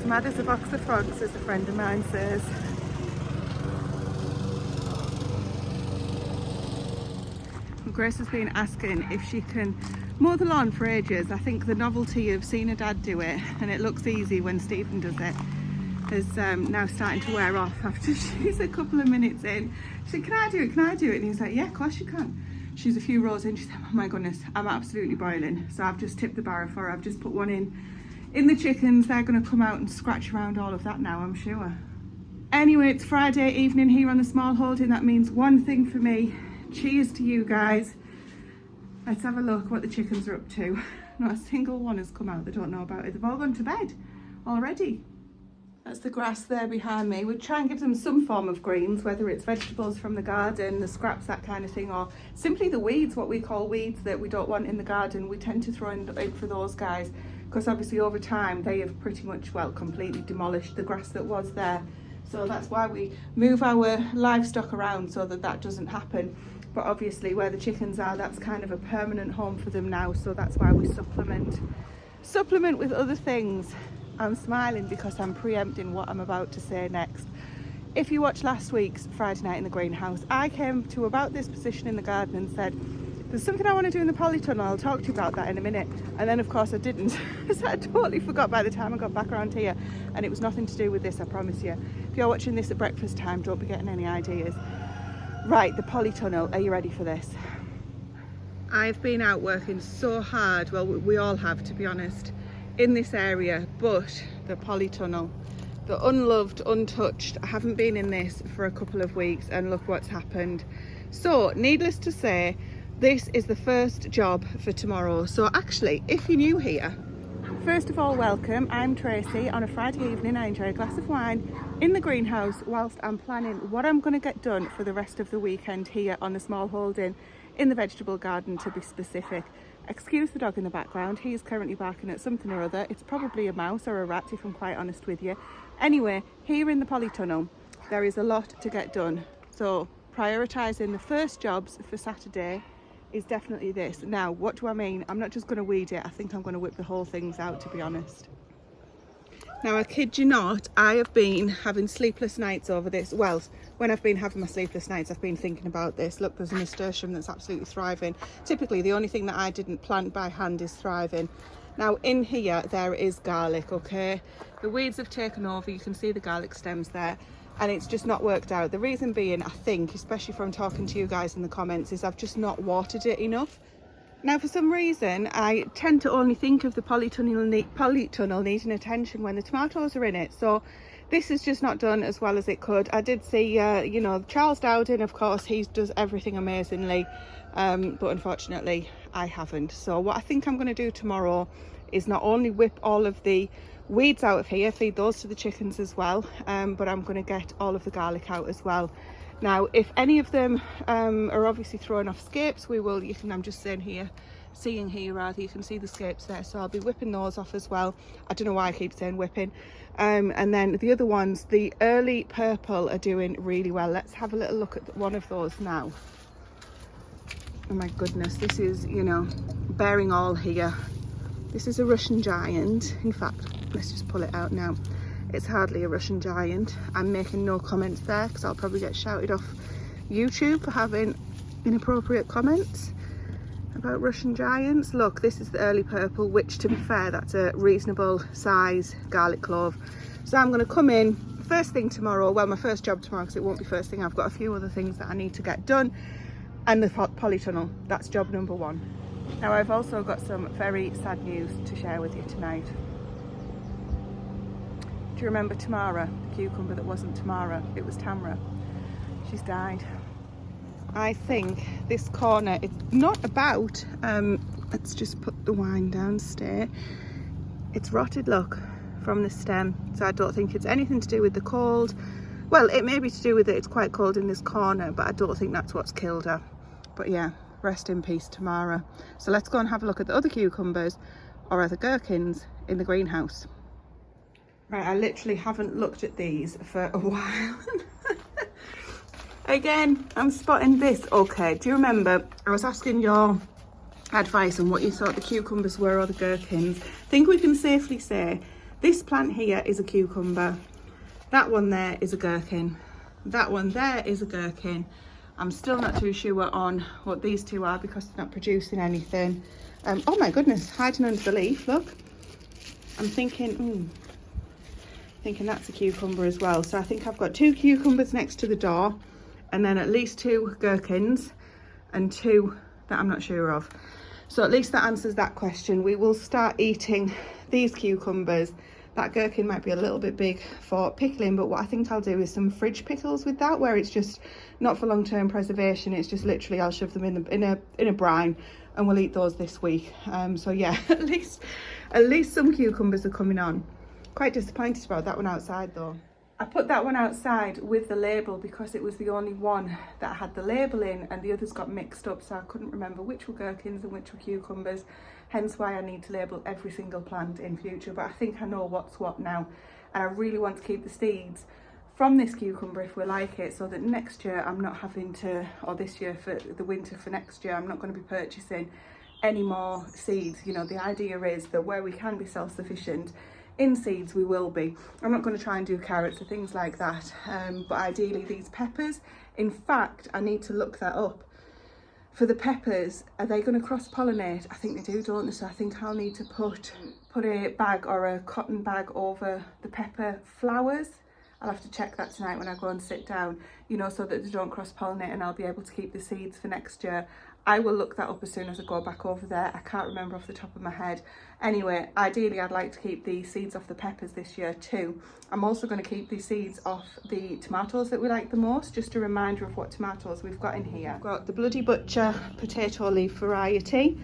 mad as a box of frogs, as a friend of mine says. Grace has been asking if she can mow the lawn for ages. I think the novelty of seeing her dad do it, and it looks easy when Stephen does it, is now starting to wear off after she's a couple of minutes in. She said, can I do it? Can I do it? And he's like, yeah, of course you can. She's a few rows in. She said, oh my goodness, I'm absolutely boiling. So I've just tipped the barrow for her. I've just put one in the chickens. They're going to come out and scratch around all of that now, I'm sure. Anyway, it's Friday evening here on the small holding. That means one thing for me. Cheers to you guys. Let's have a look what the chickens are up to. Not a single one has come out. They don't know about it. They've all gone to bed already. That's the grass there behind me. We'll try and give them some form of greens, whether it's vegetables from the garden, the scraps, that kind of thing, or simply the weeds, what we call weeds that we don't want in the garden. We tend to throw in for those guys, because obviously over time they have pretty much, well, completely demolished the grass that was there. So that's why we move our livestock around, so that that doesn't happen. But obviously where the chickens are, that's kind of a permanent home for them now, so that's why we supplement with other things. I'm smiling because I'm preempting what I'm about to say next. If you watched last week's Friday night in the greenhouse, I came to about this position in the garden and said, there's something I want to do in the polytunnel, I'll talk to you about that in a minute. And then of course I didn't. So I totally forgot by the time I got back around here, and it was nothing to do with this, I promise you. If you're watching this at breakfast time, don't be getting any ideas. Right, the polytunnel, are you ready for this? I've been out working so hard, well we all have to be honest, in this area, but the polytunnel, the unloved, untouched, I haven't been in this for a couple of weeks, and look what's happened. So needless to say, this is the first job for tomorrow. So actually, if you're new here, first of all, welcome. I'm Tracy. On a Friday evening I enjoy a glass of wine in the greenhouse whilst I'm planning what I'm going to get done for the rest of the weekend here on the small holding in the vegetable garden, to be specific. Excuse the dog in the background, he is currently barking at something or other. It's probably a mouse or a rat, if I'm quite honest with you. Anyway, here in the polytunnel there is a lot to get done, so prioritising the first jobs for Saturday is definitely this. Now, what do I mean? I'm not just going to weed it, I think I'm going to whip the whole things out, to be honest. Now, I kid you not, I have been having sleepless nights over this. Well, when I've been having my sleepless nights, I've been thinking about this. Look, there's a nasturtium that's absolutely thriving. Typically, the only thing that I didn't plant by hand is thriving. Now, in here, there is garlic, okay? The weeds have taken over. You can see the garlic stems there, and it's just not worked out. The reason being, I think, especially from talking to you guys in the comments, is I've just not watered it enough. Now, for some reason, I tend to only think of the polytunnel needing attention when the tomatoes are in it. So this is just not done as well as it could. I did see, you know, Charles Dowding, of course, he does everything amazingly. But unfortunately, I haven't. So what I think I'm going to do tomorrow is not only whip all of the weeds out of here, feed those to the chickens as well, but I'm going to get all of the garlic out as well. Now, if any of them are obviously throwing off scapes, we will, I'm just saying here, seeing here rather, you can see the scapes there, so I'll be whipping those off as well. I don't know why I keep saying whipping. And then the other ones, the early purple, are doing really well. Let's have a little look at one of those now. Oh my goodness, this is, you know, bearing all here. This is a Russian giant. In fact, let's just pull it out now. It's hardly a Russian giant. I'm making no comments there because I'll probably get shouted off YouTube for having inappropriate comments about Russian giants. Look, this is the early purple, which, to be fair, that's a reasonable size garlic clove. So I'm going to come in first thing tomorrow, well, my first job tomorrow, because it won't be first thing. I've got a few other things that I need to get done, and the polytunnel, that's job number one. Now, I've also got some very sad news to share with you tonight. Do you remember Tamara, the cucumber that wasn't Tamara? It was Tamara. She's died. I think this corner, it's not about, let's just put the wine down, stay. It's rotted, look, from the stem. So I don't think it's anything to do with the cold. Well, it may be to do with it, it's quite cold in this corner, but I don't think that's what's killed her. But yeah, rest in peace, Tamara. So let's go and have a look at the other cucumbers, or other gherkins, in the greenhouse. Right, I literally haven't looked at these for a while. Again, I'm spotting this. Okay, do you remember I was asking your advice on what you thought the cucumbers were or the gherkins? I think we can safely say This plant here is a cucumber. That one there is a gherkin. That one there is a gherkin. I'm still not too sure on what these two are because they're not producing anything. Oh my goodness, hiding under the leaf, look. I'm thinking that's a cucumber as well. So I think I've got 2 cucumbers next to the door, and then at least 2 gherkins and 2 that I'm not sure of. So at least that answers that question. We will start eating these cucumbers. That gherkin might be a little bit big for pickling, but what I think I'll do is some fridge pickles with that, where it's just not for long-term preservation. It's just literally I'll shove them in a brine, and we'll eat those this week. So yeah, at least some cucumbers are coming on. Quite disappointed about that one outside though. I put that one outside with the label because it was the only one that had the label in, and the others got mixed up, so I couldn't remember which were gherkins and which were cucumbers, hence why I need to label every single plant in future. But I think I know what's what now, and I really want to keep the seeds from this cucumber if we like it, so that next year I'm not having to, or this year for the winter for next year, I'm not going to be purchasing any more seeds. You know, the idea is that where we can be self-sufficient in seeds, we will be. I'm not going to try and do carrots or things like that, but ideally these peppers. In fact, I need to look that up. For the peppers, are they going to cross-pollinate? I think they do, don't they? So I think I'll need to put a bag or a cotton bag over the pepper flowers. I'll have to check that tonight when I go and sit down, you know, so that they don't cross-pollinate, and I'll be able to keep the seeds for next year. I will look that up as soon as I go back over there. I can't remember off the top of my head. Anyway, ideally I'd like to keep the seeds off the peppers this year too. I'm also going to keep the seeds off the tomatoes that we like the most. Just a reminder of what tomatoes we've got in here. I've got the Bloody Butcher potato leaf variety,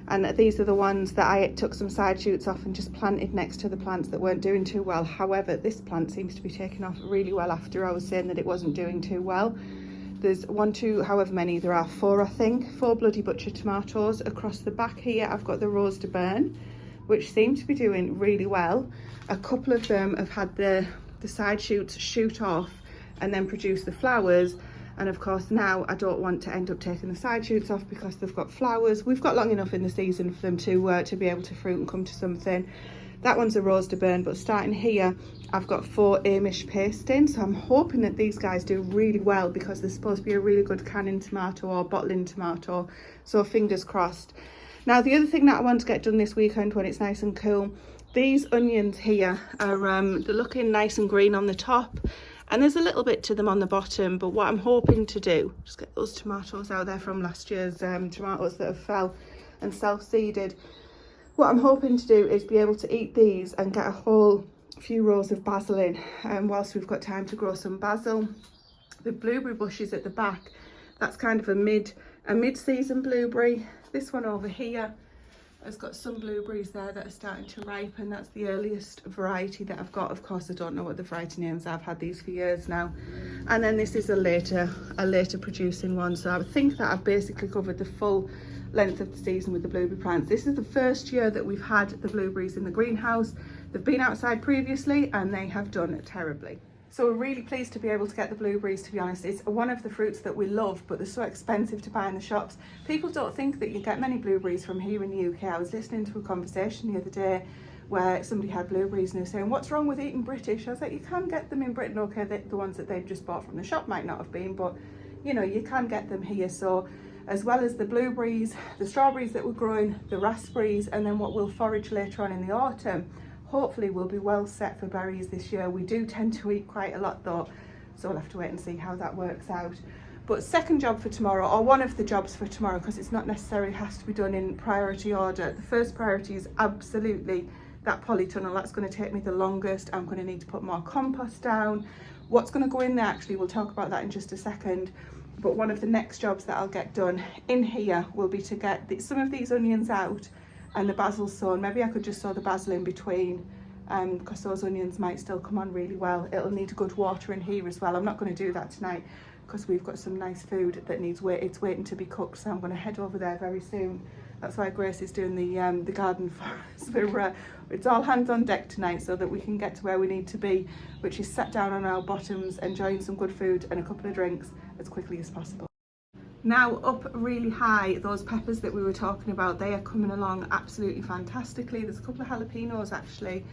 and these are the ones that I took some side shoots off and just planted next to the plants that weren't doing too well. However, this plant seems to be taking off really well after I was saying that it wasn't doing too well. There's 1, 2, however many there are, 4 I think, 4 Bloody Butcher tomatoes. Across the back here I've got the Rose de Burn, which seem to be doing really well. A couple of them have had the side shoots shoot off and then produce the flowers, and of course now I don't want to end up taking the side shoots off because they've got flowers. We've got long enough in the season for them to be able to fruit and come to something. That one's a Rose de Burn, but starting here I've got 4 Amish pasting, so I'm hoping that these guys do really well because they're supposed to be a really good canning tomato or bottling tomato, so fingers crossed. Now the other thing that I want to get done this weekend when it's nice and cool, these onions here are they're looking nice and green on the top, and there's a little bit to them on the bottom, but what I'm hoping to do, just get those tomatoes out there from last year's tomatoes that have fell and self-seeded. What I'm hoping to do is be able to eat these and get a whole few rows of basil in, whilst we've got time to grow some basil. The blueberry bushes at the back, that's kind of a mid-season blueberry. This one over here has got some blueberries there that are starting to ripen. That's the earliest variety that I've got. Of course, I don't know what the variety names are. I've had these for years now. And then this is a later producing one. So I would think that I've basically covered the full length of the season with the blueberry plants. This is the first year that we've had the blueberries in the greenhouse. They've been outside previously and they have done terribly. So we're really pleased to be able to get the blueberries, to be honest. It's one of the fruits that we love, but they're so expensive to buy in the shops. People don't think that you get many blueberries from here in the UK. I was listening to a conversation the other day where somebody had blueberries and they were saying, what's wrong with eating British? I was like, you can get them in Britain, okay, the ones that they've just bought from the shop might not have been, but you know, you can get them here. So as well as the blueberries, the strawberries that we're growing, the raspberries, and then what we'll forage later on in the autumn, hopefully we'll be well set for berries this year. We do tend to eat quite a lot though, so we'll have to wait and see how that works out. But second job for tomorrow, or one of the jobs for tomorrow, because it's not necessarily has to be done in priority order. The first priority is absolutely that polytunnel. That's going to take me the longest. I'm going to need to put more compost down. What's going to go in there actually, we'll talk about that in just a second. But one of the next jobs that I'll get done in here will be to get some of these onions out and the basil sown. Maybe I could just sow the basil in between, because those onions might still come on really well. It'll need good water in here as well. I'm not going to do that tonight because we've got some nice food that needs it's waiting to be cooked, so I'm going to head over there very soon. That's why Grace is doing the garden for us. It's all hands on deck tonight so that we can get to where we need to be, which is sat down on our bottoms, enjoying some good food and a couple of drinks as quickly as possible. Now up really high, those peppers that we were talking about, they are coming along absolutely fantastically. There's a couple of jalapenos actually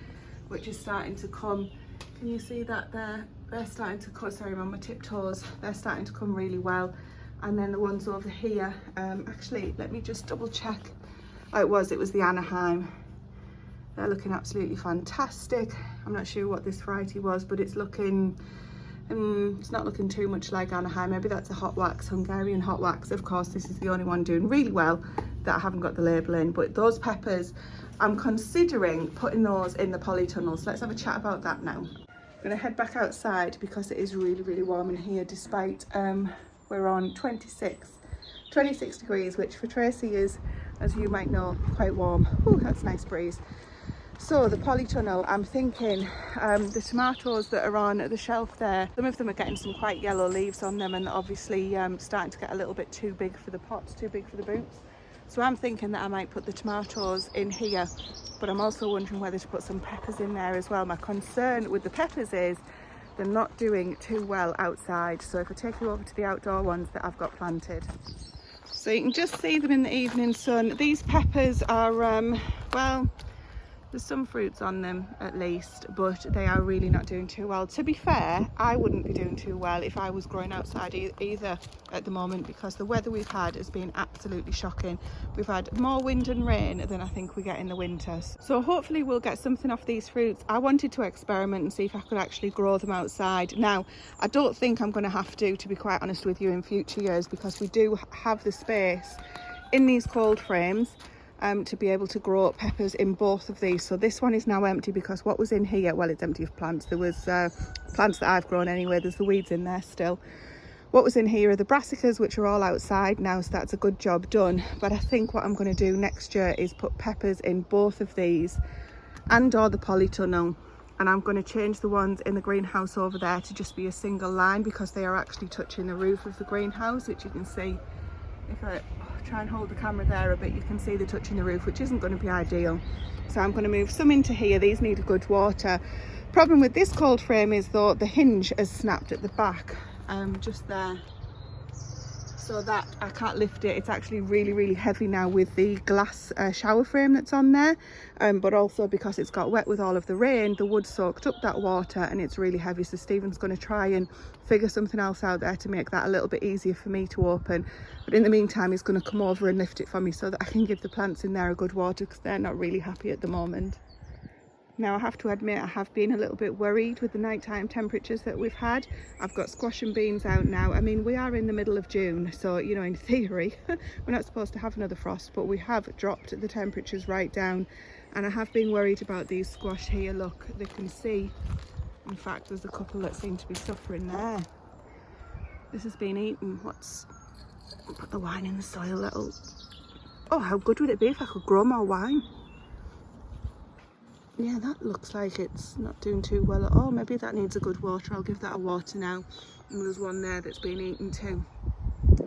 which is starting to come. Can you see that there? They're starting to come, sorry, I'm on my tiptoes. They're starting to come really well. And then the ones over here, actually, let me just double check. Oh, it was the Anaheim. They're looking absolutely fantastic. I'm not sure what this variety was, but it's looking, it's not looking too much like Anaheim. Maybe that's a hot wax, Hungarian hot wax. Of course, this is the only one doing really well that I haven't got the label in. But those peppers, I'm considering putting those in the polytunnels. Let's have a chat about that now. I'm gonna head back outside because it is really, really warm in here, despite we're on 26 degrees, which for Tracy is, as you might know, quite warm. Oh, that's a nice breeze. So the polytunnel, I'm thinking the tomatoes that are on the shelf there, some of them are getting some quite yellow leaves on them, and obviously starting to get a little bit too big for the pots, too big for the boots. So I'm thinking that I might put the tomatoes in here, but I'm also wondering whether to put some peppers in there as well. My concern with the peppers is they're not doing too well outside. So if I take you over to the outdoor ones that I've got planted. So you can just see them in the evening sun. These peppers are, well, there's some fruits on them at least, but they are really not doing too well. To be fair, I wouldn't be doing too well if I was growing outside either at the moment, because the weather we've had has been absolutely shocking. We've had more wind and rain than I think we get in the winters. So hopefully we'll get something off these fruits. I wanted to experiment and see if I could actually grow them outside. Now, I don't think I'm going to have to be quite honest with you, in future years, because we do have the space in these cold frames to be able to grow peppers in both of these. So this one is now empty because what was in here, well, it's empty of plants. There was plants that I've grown anyway. There's the weeds in there still. What was in here are the brassicas, which are all outside now, so that's a good job done. But I think what I'm going to do next year is put peppers in both of these and or the polytunnel, and I'm going to change the ones in the greenhouse over there to just be a single line, because they are actually touching the roof of the greenhouse, which you can see. If I try and hold the camera there a bit, you can see the touching the roof, which isn't going to be ideal. So I'm going to move some into here. These need a good water. Problem with this cold frame is though the hinge has snapped at the back, just there, so that I can't lift it. It's actually really, really heavy now with the glass shower frame that's on there, but also because it's got wet with all of the rain, the wood soaked up that water and it's really heavy. So Stephen's going to try and figure something else out there to make that a little bit easier for me to open, but in the meantime he's going to come over and lift it for me so that I can give the plants in there a good water, because they're not really happy at the moment. Now I have to admit I have been a little bit worried with the nighttime temperatures that we've had. I've got squash and beans out now. I mean, we are in the middle of June, so you know, in theory we're not supposed to have another frost, but we have dropped the temperatures right down, and I have been worried about these squash here. Look, they can see, in fact there's a couple that seem to be suffering there. This has been eaten. Put the wine in the soil. Little. Oh, how good would it be if I could grow more wine? Yeah, that looks like it's not doing too well at all. Maybe that needs a good water. I'll give that a water now. And there's one there that's been eaten too.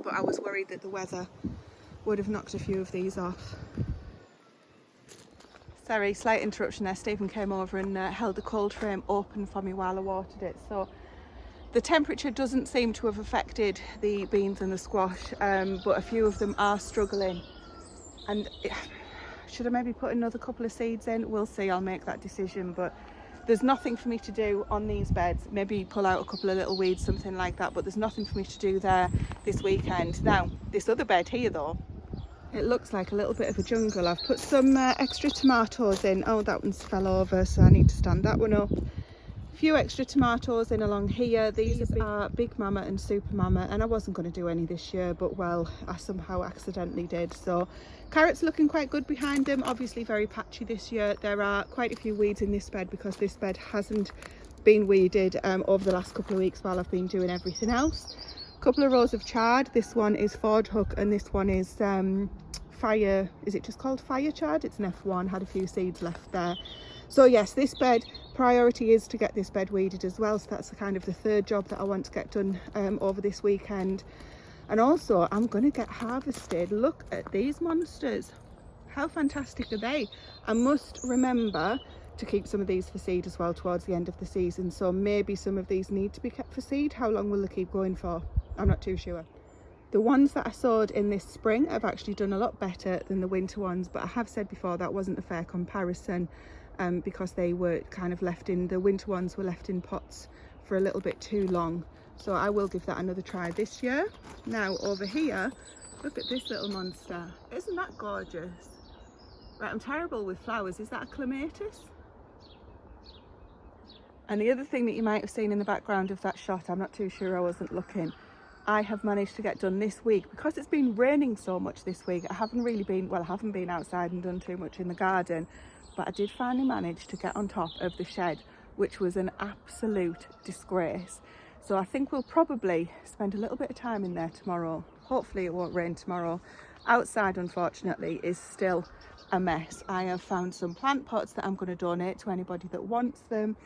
But I was worried that the weather would have knocked a few of these off. Sorry, slight interruption there. Stephen came over and held the cold frame open for me while I watered it. So the temperature doesn't seem to have affected the beans and the squash, but a few of them are struggling. And should I maybe put another couple of seeds in? We'll see, I'll make that decision, but there's nothing for me to do on these beds. Maybe pull out a couple of little weeds, something like that, but there's nothing for me to do there this weekend. Now, this other bed here though, it looks like a little bit of a jungle. I've put some extra tomatoes in. Oh, that one's fell over, so I need to stand that one up. A few extra tomatoes in along here. These are Big Mama and Super Mama, and I wasn't going to do any this year, but well, I somehow accidentally did. So carrots looking quite good behind them. Obviously very patchy this year. There are quite a few weeds in this bed because this bed hasn't been weeded over the last couple of weeks while I've been doing everything else. A couple of rows of chard. This one is Ford Hook and this one is Fire. Is it just called Fire Chard? It's an F1. Had a few seeds left there. So yes, this bed, priority is to get this bed weeded as well. So that's the kind of the third job that I want to get done over this weekend. And also I'm going to get harvested. Look at these monsters. How fantastic are they? I must remember to keep some of these for seed as well towards the end of the season. So maybe some of these need to be kept for seed. How long will they keep going for? I'm not too sure. The ones that I sowed in this spring have actually done a lot better than the winter ones, but I have said before that wasn't a fair comparison. because they were kind of left in, the winter ones were left in pots for a little bit too long. So I will give that another try this year. Now over here, look at this little monster. Isn't that gorgeous? Right, I'm terrible with flowers. Is that a clematis? And the other thing that you might have seen in the background of that shot, I'm not too sure, I wasn't looking, I have managed to get done this week. Because it's been raining so much this week, I haven't really been, well, I haven't been outside and done too much in the garden, but I did finally manage to get on top of the shed, which was an absolute disgrace. So I think we'll probably spend a little bit of time in there tomorrow. Hopefully it won't rain tomorrow. Outside, unfortunately, is still a mess. I have found some plant pots that I'm going to donate to anybody that wants them.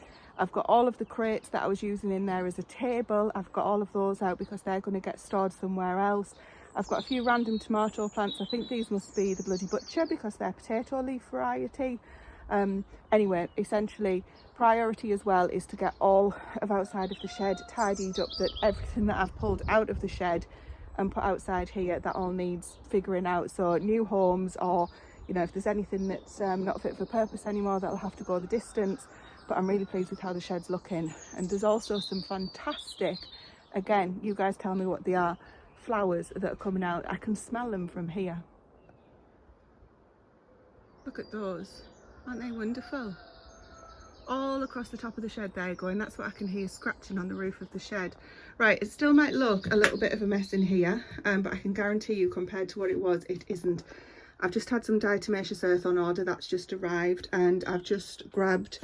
I've got all of the crates that I was using in there as a table. I've got all of those out because they're going to get stored somewhere else. I've got a few random tomato plants. I think these must be the Bloody Butcher because they're potato leaf variety. Anyway, essentially, priority as well is to get all of outside of the shed tidied up, that everything that I've pulled out of the shed and put outside here, that all needs figuring out. So new homes, or you know, if there's anything that's not fit for purpose anymore, that'll have to go the distance. But I'm really pleased with how the shed's looking. And there's also some fantastic, again, you guys tell me what they are, flowers that are coming out. I can smell them from here. Look at those, aren't they wonderful? All across the top of the shed there going, that's what I can hear scratching on the roof of the shed. Right, it still might look a little bit of a mess in here, but I can guarantee you compared to what it was, it isn't. I've just had some diatomaceous earth on order, that's just arrived, and I've just grabbed,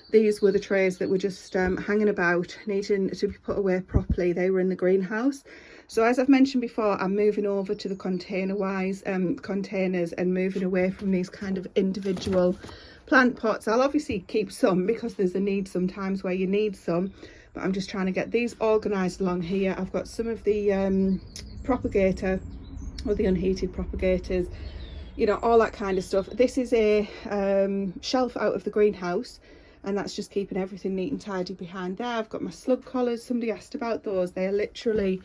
these were the trays that were just hanging about, needing to be put away properly. They were in the greenhouse. So as I've mentioned before, I'm moving over to the container-wise containers and moving away from these kind of individual plant pots. I'll obviously keep some because there's a need sometimes where you need some, but I'm just trying to get these organised along here. I've got some of the propagator, or the unheated propagators, you know, all that kind of stuff. This is a shelf out of the greenhouse, and that's just keeping everything neat and tidy behind there. I've got my slug collars. Somebody asked about those. They are literally,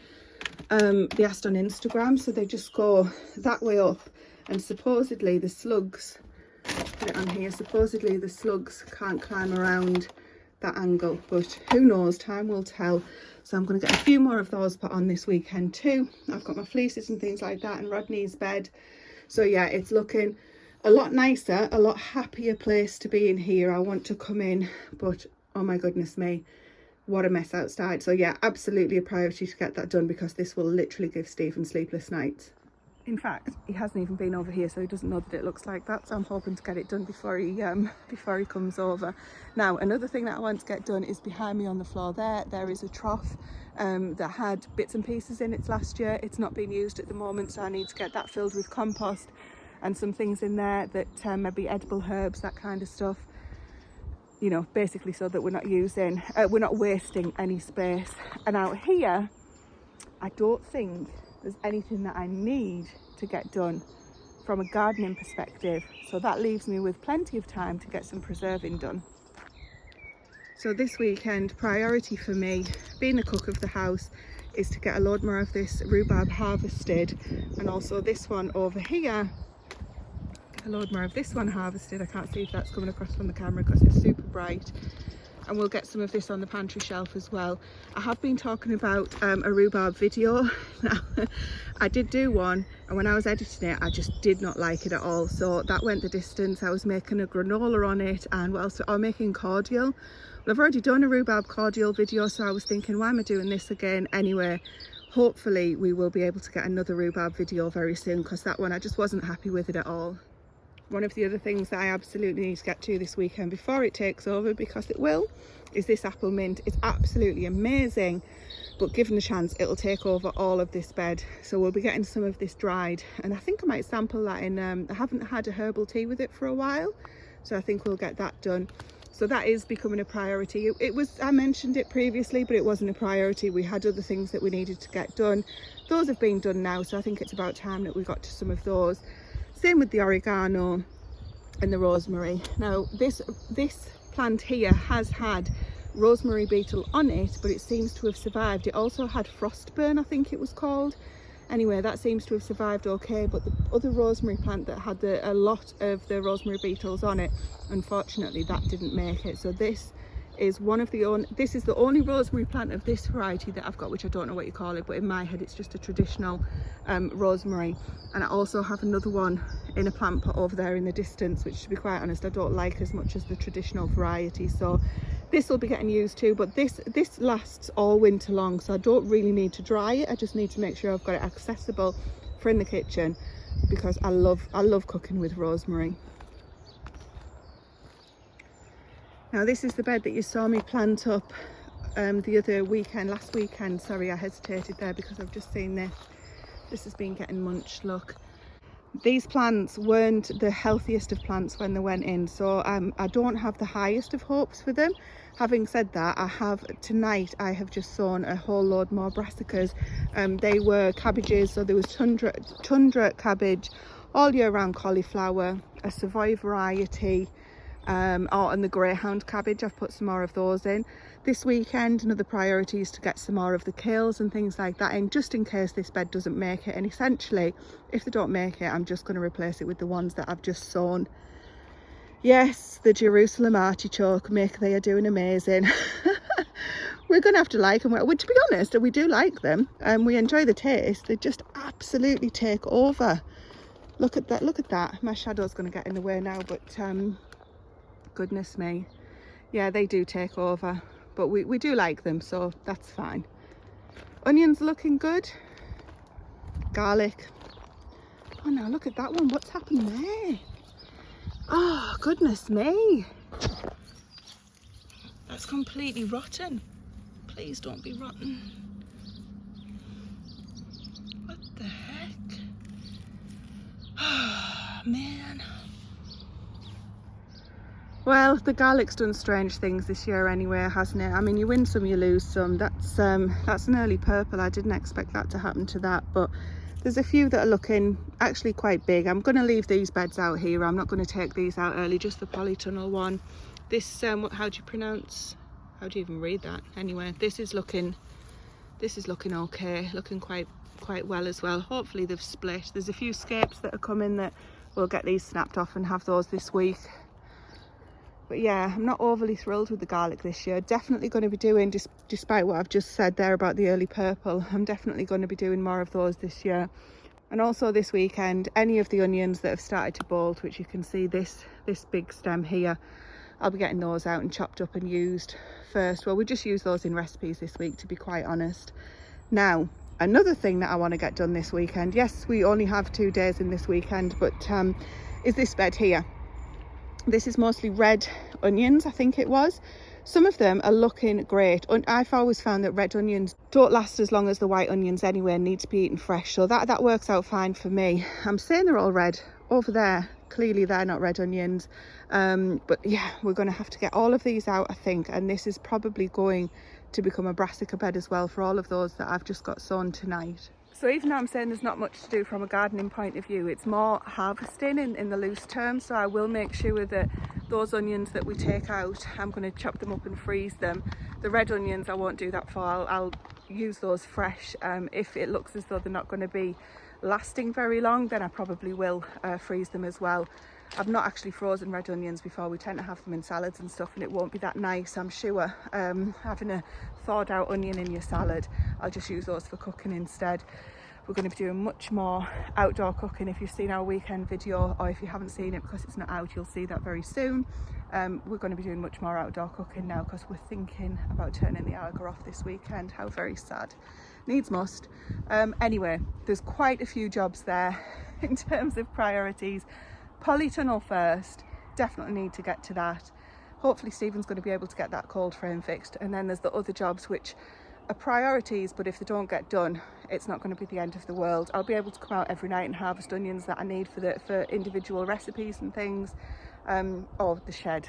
they asked on Instagram, so they just go that way up, and supposedly the slugs, put it on here, supposedly the slugs can't climb around that angle, but who knows, time will tell. So I'm going to get a few more of those put on this weekend too. I've got my fleeces and things like that, and Rodney's bed. So yeah, it's looking a lot nicer, a lot happier place to be in here. I want to come in, but oh my goodness me, what a mess outside. So yeah, absolutely a priority to get that done, because this will literally give Stephen sleepless nights. In fact, he hasn't even been over here, so he doesn't know that it looks like that. So I'm hoping to get it done before he comes over. Now, another thing that I want to get done is behind me on the floor there. There is a trough that had bits and pieces in it last year. It's not being used at the moment, so I need to get that filled with compost and some things in there that maybe edible herbs, that kind of stuff. You know, basically so that we're not wasting any space. And out here, I don't think there's anything that I need to get done from a gardening perspective, so that leaves me with plenty of time to get some preserving done. So this weekend, priority for me, being the cook of the house, is to get a load more of this rhubarb harvested, and also this one over here, get a load more of this one harvested. I can't see if that's coming across from the camera because it's super bright. And we'll get some of this on the pantry shelf as well. I have been talking about a rhubarb video. I did do one, and when I was editing it, I just did not like it at all. So that went the distance. I was making a granola on it, and what else? I'm making cordial. Well, I've already done a rhubarb cordial video, so I was thinking, why am I doing this again? Anyway, hopefully we will be able to get another rhubarb video very soon, because that one I just wasn't happy with it at all. One of the other things that I absolutely need to get to this weekend before it takes over, because it will, is this apple mint. It's absolutely amazing, but given the chance, it'll take over all of this bed. So we'll be getting some of this dried, and I think I might sample that in, I haven't had a herbal tea with it for a while, so I think we'll get that done. So that is becoming a priority. It was, I mentioned it previously, but it wasn't a priority. We had other things that we needed to get done. Those have been done now, so I think it's about time that we got to some of those. Same with the oregano and the rosemary. Now this plant here has had rosemary beetle on it, but it seems to have survived. It also had frostburn, I think it was called, Anyway, that seems to have survived okay, but the other rosemary plant that had a lot of the rosemary beetles on it, unfortunately that didn't make it. So this is this is the only rosemary plant of this variety that I've got, which I don't know what you call it, but in my head it's just a traditional rosemary. And I also have another one in a plant pot over there in the distance, which, to be quite honest, I don't like as much as the traditional variety. So this will be getting used too, but this lasts all winter long, so I don't really need to dry it. I just need to make sure I've got it accessible for in the kitchen, because I love cooking with rosemary. Now this is the bed that you saw me plant up last weekend. Sorry, I hesitated there because I've just seen this. This has been getting munched, look. These plants weren't the healthiest of plants when they went in, so I don't have the highest of hopes for them. Having said that, tonight I have just sown a whole load more brassicas. They were cabbages, so there was tundra cabbage, all year round cauliflower, a Savoy variety, and the greyhound cabbage. I've put some more of those in. This weekend, another priority is to get some more of the kales and things like that in, just in case this bed doesn't make it. And essentially, if they don't make it, I'm just going to replace it with the ones that I've just sown. Yes, the Jerusalem artichoke, Mick, they are doing amazing. We're going to have to like them. Well, to be honest, we do like them and we enjoy the taste. They just absolutely take over. Look at that. My shadow's going to get in the way now, but goodness me. Yeah, they do take over. But we do like them, so that's fine. Onions looking good. Garlic. Oh no, look at that one. What's happened there? Oh, goodness me. That's completely rotten. Please don't be rotten. What the heck? Oh, man. Well, the garlic's done strange things this year anyway, hasn't it? I mean, you win some, you lose some. That's an early purple. I didn't expect that to happen to that, but there's a few that are looking actually quite big. I'm going to leave these beds out here. I'm not going to take these out early, just the polytunnel one. This, how do you even read that? Anyway, this is looking okay, looking quite well as well. Hopefully they've split. There's a few scapes that are coming that we'll get these snapped off and have those this week. But yeah, I'm not overly thrilled with the garlic this year. Definitely going to be doing, despite what I've just said there about the early purple, I'm definitely going to be doing more of those this year. And also this weekend, any of the onions that have started to bolt, which you can see this big stem here, I'll be getting those out and chopped up and used first. Well, we just use those in recipes this week, to be quite honest. Now, another thing that I want to get done this weekend, yes, we only have 2 days in this weekend, but is this bed here. This is mostly red onions, I think it was. Some of them are looking great. I've always found that red onions don't last as long as the white onions anyway and need to be eaten fresh. So that works out fine for me. I'm saying they're all red. Over there, clearly they're not red onions. But yeah, we're going to have to get all of these out, I think. And this is probably going to become a brassica bed as well for all of those that I've just got sown tonight. So even though I'm saying there's not much to do from a gardening point of view, it's more harvesting in the loose term. So I will make sure that those onions that we take out, I'm going to chop them up and freeze them. The red onions I won't do that for. I'll use those fresh. If it looks as though they're not going to be lasting very long, then I probably will freeze them as well. I've not actually frozen red onions before. We tend to have them in salads and stuff and it won't be that nice, I'm sure. Having a thawed out onion in your salad, I'll just use those for cooking instead. We're going to be doing much more outdoor cooking. If you've seen our weekend video, or if you haven't seen it because it's not out, you'll see that very soon. We're going to be doing much more outdoor cooking now because we're thinking about turning the Alga off this weekend. How very sad. Needs must. Anyway, there's quite a few jobs there in terms of priorities. Polytunnel first, definitely need to get to that. Hopefully Stephen's going to be able to get that cold frame fixed, and then there's the other jobs which are priorities, but if they don't get done, it's not going to be the end of the world. I'll be able to come out every night and harvest onions that I need for individual recipes and things. Or the shed.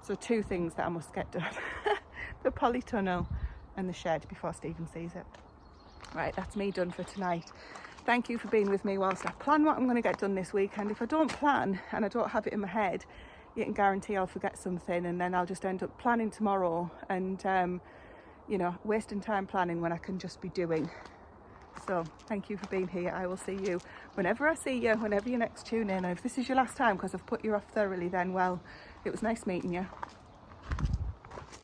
So 2 things that I must get done. The polytunnel and the shed before Stephen sees it. Right, that's me done for tonight. Thank you for being with me whilst I plan what I'm going to get done this weekend. If I don't plan and I don't have it in my head, you can guarantee I'll forget something, and then I'll just end up planning tomorrow and you know, wasting time planning when I can just be doing. So thank you for being here. I will see you whenever I see you, whenever you next tune in. And if this is your last time because I've put you off thoroughly, then well, it was nice meeting you.